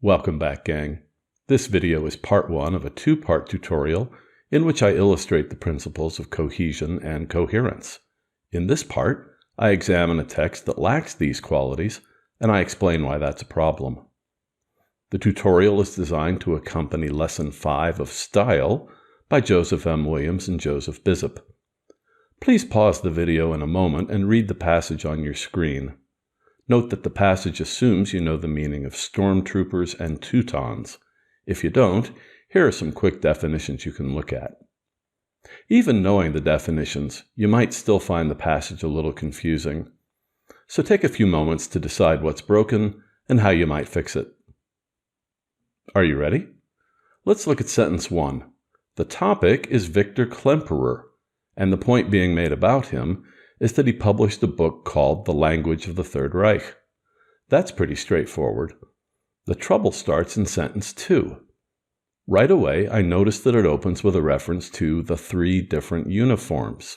Welcome back, gang. This video is part one of a two-part tutorial in which I illustrate the principles of cohesion and coherence. In this part, I examine a text that lacks these qualities, and I explain why that's a problem. The tutorial is designed to accompany Lesson 5 of Style by Joseph M. Williams and Joseph Bishop. Please pause the video in a moment and read the passage on your screen. Note that the passage assumes you know the meaning of stormtroopers and Teutons. If you don't, here are some quick definitions you can look at. Even knowing the definitions, you might still find the passage a little confusing. So take a few moments to decide what's broken and how you might fix it. Are you ready? Let's look at sentence 1. The topic is Victor Klemperer, and the point being made about him is that he published a book called The Language of the Third Reich. That's pretty straightforward. The trouble starts in sentence 2. Right away, I noticed that it opens with a reference to the 3 different uniforms.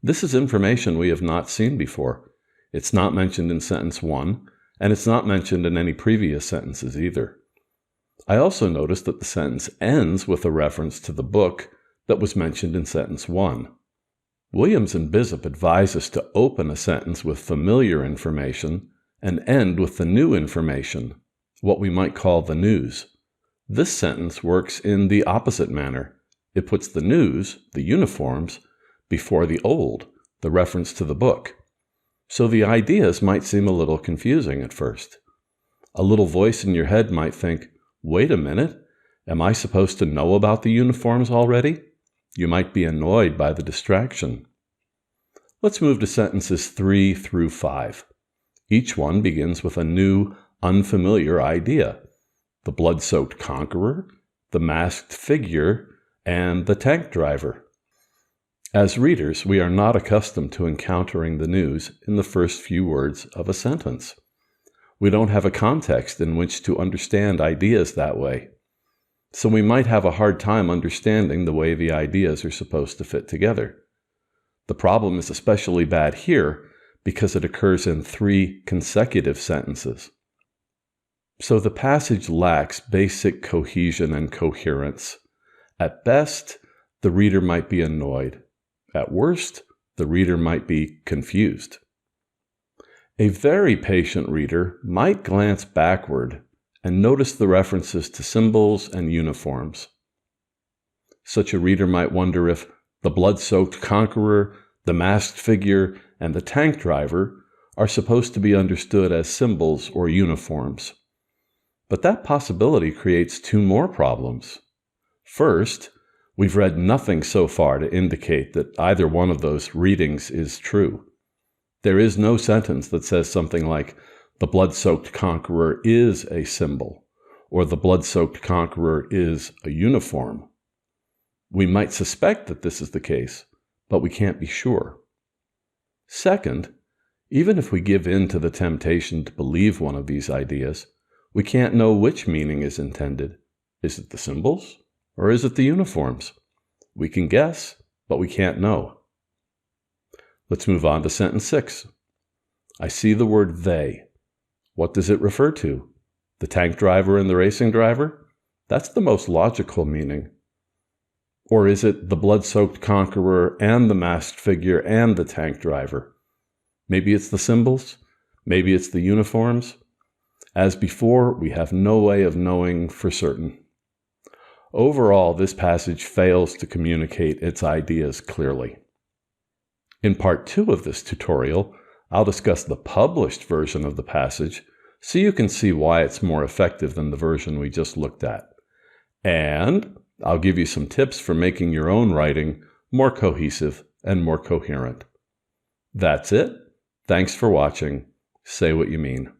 This is information we have not seen before. It's not mentioned in sentence 1, and it's not mentioned in any previous sentences either. I also noticed that the sentence ends with a reference to the book that was mentioned in sentence 1. Williams and Bishop advise us to open a sentence with familiar information and end with the new information, what we might call the news. This sentence works in the opposite manner. It puts the news, the uniforms, before the old, the reference to the book. So the ideas might seem a little confusing at first. A little voice in your head might think, wait a minute, am I supposed to know about the uniforms already? You might be annoyed by the distraction. Let's move to sentences 3 through 5. Each one begins with a new, unfamiliar idea. The blood-soaked conqueror, the masked figure, and the tank driver. As readers, we are not accustomed to encountering the news in the first few words of a sentence. We don't have a context in which to understand ideas that way. So we might have a hard time understanding the way the ideas are supposed to fit together. The problem is especially bad here because it occurs in 3 consecutive sentences. So the passage lacks basic cohesion and coherence. At best, the reader might be annoyed. At worst, the reader might be confused. A very patient reader might glance backward and notice the references to symbols and uniforms. Such a reader might wonder if the blood-soaked conqueror, the masked figure, and the tank driver are supposed to be understood as symbols or uniforms. But that possibility creates 2 more problems. First, we've read nothing so far to indicate that either one of those readings is true. There is no sentence that says something like, the blood-soaked conqueror is a symbol, or the blood-soaked conqueror is a uniform. We might suspect that this is the case, but we can't be sure. Second, even if we give in to the temptation to believe one of these ideas, we can't know which meaning is intended. Is it the symbols, or is it the uniforms? We can guess, but we can't know. Let's move on to sentence 6. I see the word they. What does it refer to? The tank driver and the racing driver? That's the most logical meaning. Or is it the blood-soaked conqueror and the masked figure and the tank driver? Maybe it's the symbols? Maybe it's the uniforms? As before, we have no way of knowing for certain. Overall, this passage fails to communicate its ideas clearly. In part 2 of this tutorial, I'll discuss the published version of the passage so you can see why it's more effective than the version we just looked at. And I'll give you some tips for making your own writing more cohesive and more coherent. That's it. Thanks for watching. Say what you mean.